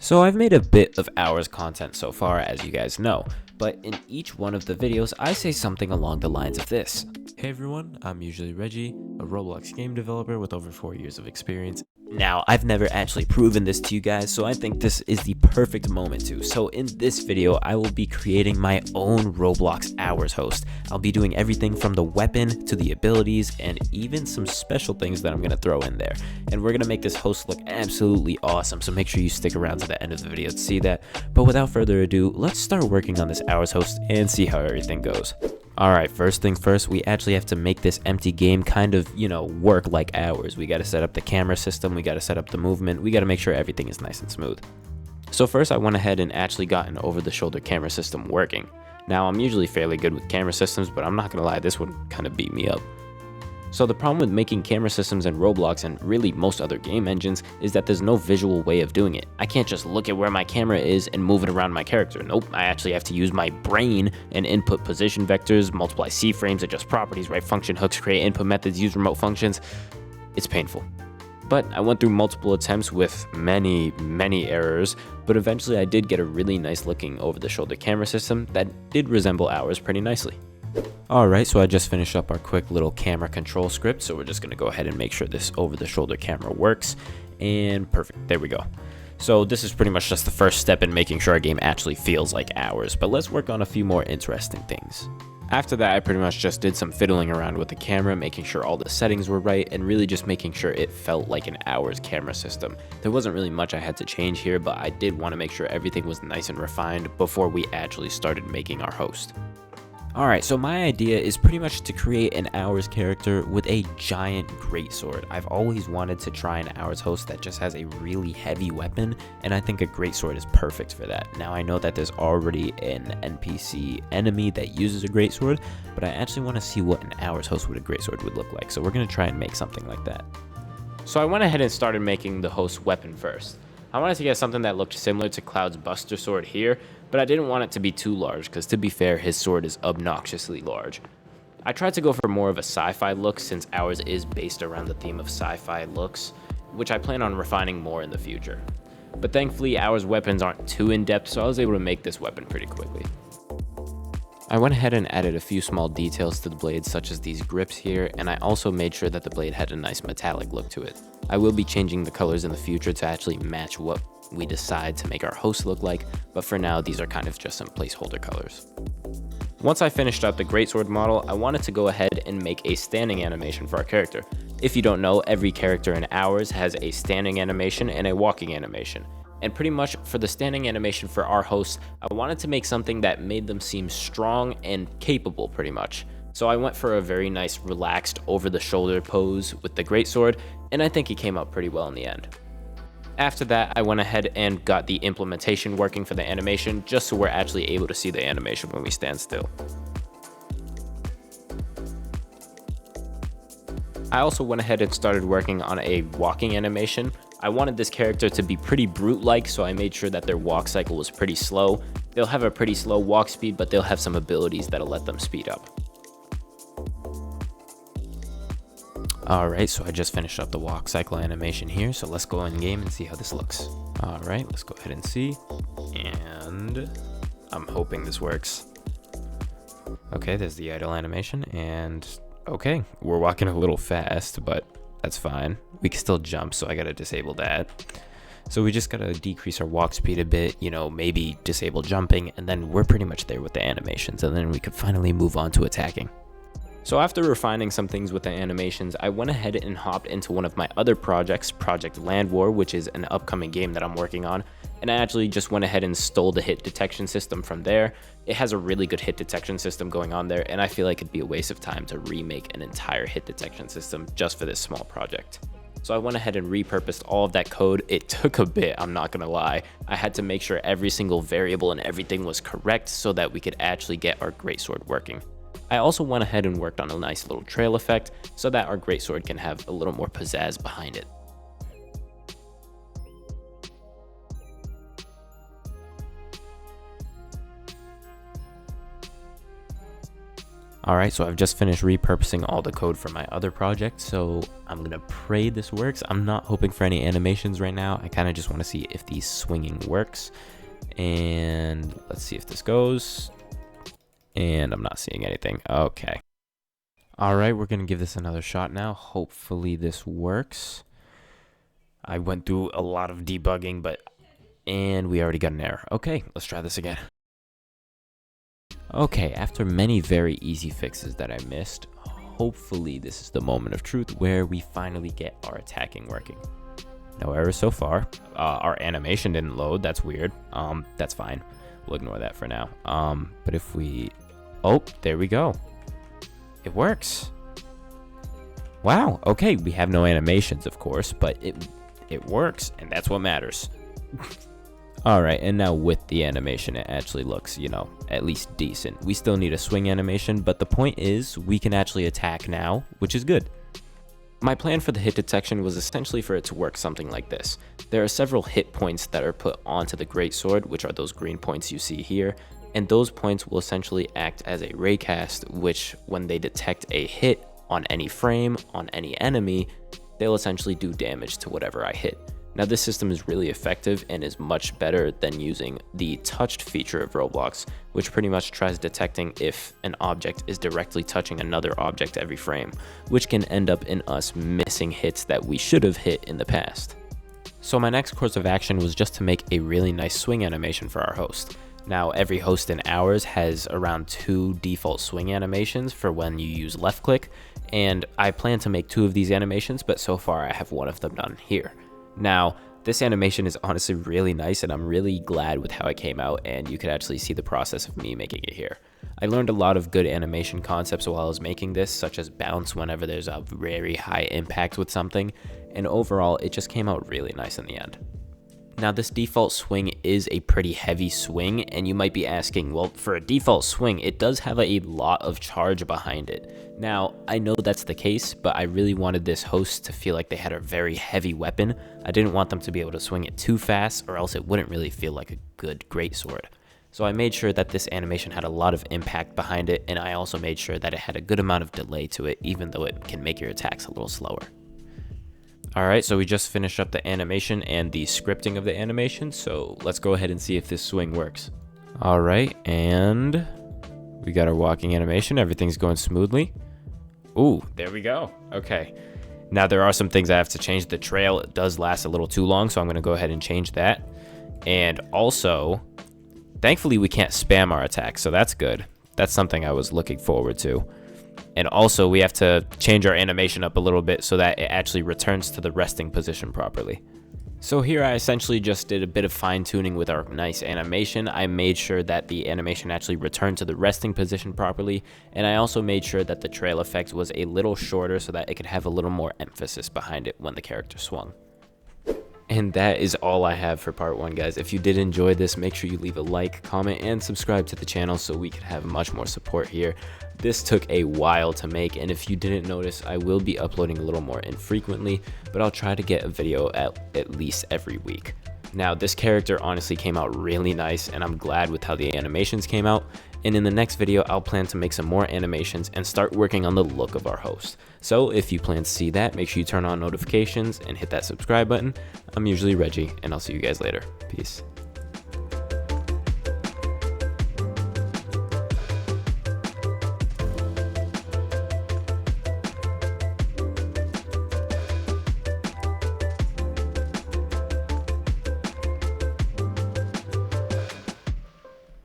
So I've made a bit of hours content so far, as you guys know, but in each one of the videos I say something along the lines of this. Hey everyone, I'm usually Reggie, a Roblox game developer with over 4 years of experience. Now, I've never actually proven this to you guys, so I think this is the perfect moment to. So in this video, I will be creating my own Roblox hours host. I'll be doing everything from the weapon to the abilities and even some special things that I'm going to throw in there. And we're going to make this host look absolutely awesome, so make sure you stick around to the end of the video to see that. But without further ado, let's start working on this hours host and see how everything goes. Alright, first things first, we actually have to make this empty game kind of, work like ours. We got to set up the camera system, we got to set up the movement, we got to make sure everything is nice and smooth. So first I went ahead and actually got an over-the-shoulder camera system working. Now I'm usually fairly good with camera systems, but I'm not gonna lie, this one kind of beat me up. So the problem with making camera systems in Roblox and really most other game engines is that there's no visual way of doing it. I can't just look at where my camera is and move it around my character. Nope, I actually have to use my brain and input position vectors, multiply C-frames, adjust properties, write function hooks, create input methods, use remote functions. It's painful. But I went through multiple attempts with many errors, but eventually I did get a really nice looking over-the-shoulder camera system that did resemble ours pretty nicely. Alright, so I just finished up our quick little camera control script, so we're just going to go ahead and make sure this over-the-shoulder camera works, and perfect, there we go. So this is pretty much just the first step in making sure our game actually feels like ours, but let's work on a few more interesting things. After that, I pretty much just did some fiddling around with the camera, making sure all the settings were right, and really just making sure it felt like an ours camera system. There wasn't really much I had to change here, but I did want to make sure everything was nice and refined before we actually started making our host. Alright, so my idea is pretty much to create an hours character with a giant greatsword. I've always wanted to try an hours host that just has a really heavy weapon, and I think a greatsword is perfect for that. Now I know that there's already an NPC enemy that uses a greatsword, but I actually want to see what an hours host with a greatsword would look like, so we're going to try and make something like that. So I went ahead and started making the host weapon first. I wanted to get something that looked similar to Cloud's Buster sword here, but I didn't want it to be too large because, to be fair, his sword is obnoxiously large. I tried to go for more of a sci-fi look since ours is based around the theme of sci-fi looks, which I plan on refining more in the future. But thankfully, ours weapons aren't too in-depth, so I was able to make this weapon pretty quickly. I went ahead and added a few small details to the blade, such as these grips here, and I also made sure that the blade had a nice metallic look to it. I will be changing the colors in the future to actually match what we decide to make our host look like, but for now these are kind of just some placeholder colors. Once I finished up the greatsword model, I wanted to go ahead and make a standing animation for our character. If you don't know, every character in ours has a standing animation and a walking animation. And pretty much for the standing animation for our hosts, I wanted to make something that made them seem strong and capable pretty much. So I went for a very nice relaxed over the shoulder pose with the greatsword, and I think it came out pretty well in the end. After that, I went ahead and got the implementation working for the animation, just so we're actually able to see the animation when we stand still. I also went ahead and started working on a walking animation. I wanted this character to be pretty brute-like, so I made sure that their walk cycle was pretty slow. They'll have a pretty slow walk speed, but they'll have some abilities that'll let them speed up. Alright, so I just finished up the walk cycle animation here, so let's go in game and see how this looks. Alright, let's go ahead and see, and I'm hoping this works. Okay, there's the idle animation, and okay, we're walking a little fast, but that's fine. We can still jump, so I gotta disable that. So we just gotta decrease our walk speed a bit, maybe disable jumping, and then we're pretty much there with the animations, and then we could finally move on to attacking. So after refining some things with the animations, I went ahead and hopped into one of my other projects, Project Land War, which is an upcoming game that I'm working on, and I actually just went ahead and stole the hit detection system from there. It has a really good hit detection system going on there, and I feel like it'd be a waste of time to remake an entire hit detection system just for this small project. So I went ahead and repurposed all of that code. It took a bit, I'm not gonna lie. I had to make sure every single variable and everything was correct so that we could actually get our greatsword working. I also went ahead and worked on a nice little trail effect so that our greatsword can have a little more pizzazz behind it. Alright, so I've just finished repurposing all the code for my other project, so I'm gonna pray this works. I'm not hoping for any animations right now. I kind of just want to see if the swinging works. And let's see if this goes. And I'm not seeing anything. Okay. Alright, we're gonna give this another shot now. Hopefully this works. I went through a lot of debugging, and we already got an error. Okay, let's try this again. Okay, after many very easy fixes that I missed, hopefully this is the moment of truth where we finally get our attacking working. No errors so far. Our animation didn't load. That's weird. That's fine. We'll ignore that for now. But if we... Oh, there we go. It works. Wow. Okay, we have no animations, of course, but it works, and that's what matters. Alright, and now with the animation, it actually looks, you know, at least decent. We still need a swing animation, but the point is, we can actually attack now, which is good. My plan for the hit detection was essentially for it to work something like this. There are several hit points that are put onto the greatsword, which are those green points you see here, and those points will essentially act as a raycast, which when they detect a hit on any frame, on any enemy, they'll essentially do damage to whatever I hit. Now this system is really effective and is much better than using the touched feature of Roblox, which pretty much tries detecting if an object is directly touching another object every frame, which can end up in us missing hits that we should have hit in the past. So my next course of action was just to make a really nice swing animation for our host. Now every host in ours has around 2 default swing animations for when you use left click, and I plan to make 2 of these animations, but so far I have one of them done here. Now, this animation is honestly really nice, and I'm really glad with how it came out, and you could actually see the process of me making it here. I learned a lot of good animation concepts while I was making this, such as bounce whenever there's a very high impact with something, and overall, it just came out really nice in the end. Now this default swing is a pretty heavy swing, and you might be asking, well, for a default swing, it does have a lot of charge behind it. Now, I know that's the case, but I really wanted this host to feel like they had a very heavy weapon. I didn't want them to be able to swing it too fast, or else it wouldn't really feel like a good greatsword. So I made sure that this animation had a lot of impact behind it, and I also made sure that it had a good amount of delay to it, even though it can make your attacks a little slower. Alright, so we just finished up the animation and the scripting of the animation, so let's go ahead and see if this swing works. Alright, and we got our walking animation. Everything's going smoothly. Ooh, there we go. Okay. Now there are some things I have to change. The trail does last a little too long, so I'm going to go ahead and change that. And also, thankfully we can't spam our attacks, so that's good. That's something I was looking forward to. And also we have to change our animation up a little bit so that it actually returns to the resting position properly. So here I essentially just did a bit of fine tuning with our nice animation. I made sure that the animation actually returned to the resting position properly, and I also made sure that the trail effect was a little shorter so that it could have a little more emphasis behind it when the character swung. And that is all I have for part 1, guys. If you did enjoy this, make sure you leave a like, comment, and subscribe to the channel so we can have much more support here. This took a while to make, and if you didn't notice, I will be uploading a little more infrequently, but I'll try to get a video at least every week. Now, this character honestly came out really nice, and I'm glad with how the animations came out. And in the next video, I'll plan to make some more animations and start working on the look of our host. So if you plan to see that, make sure you turn on notifications and hit that subscribe button. I'm usually Reggie, and I'll see you guys later. Peace.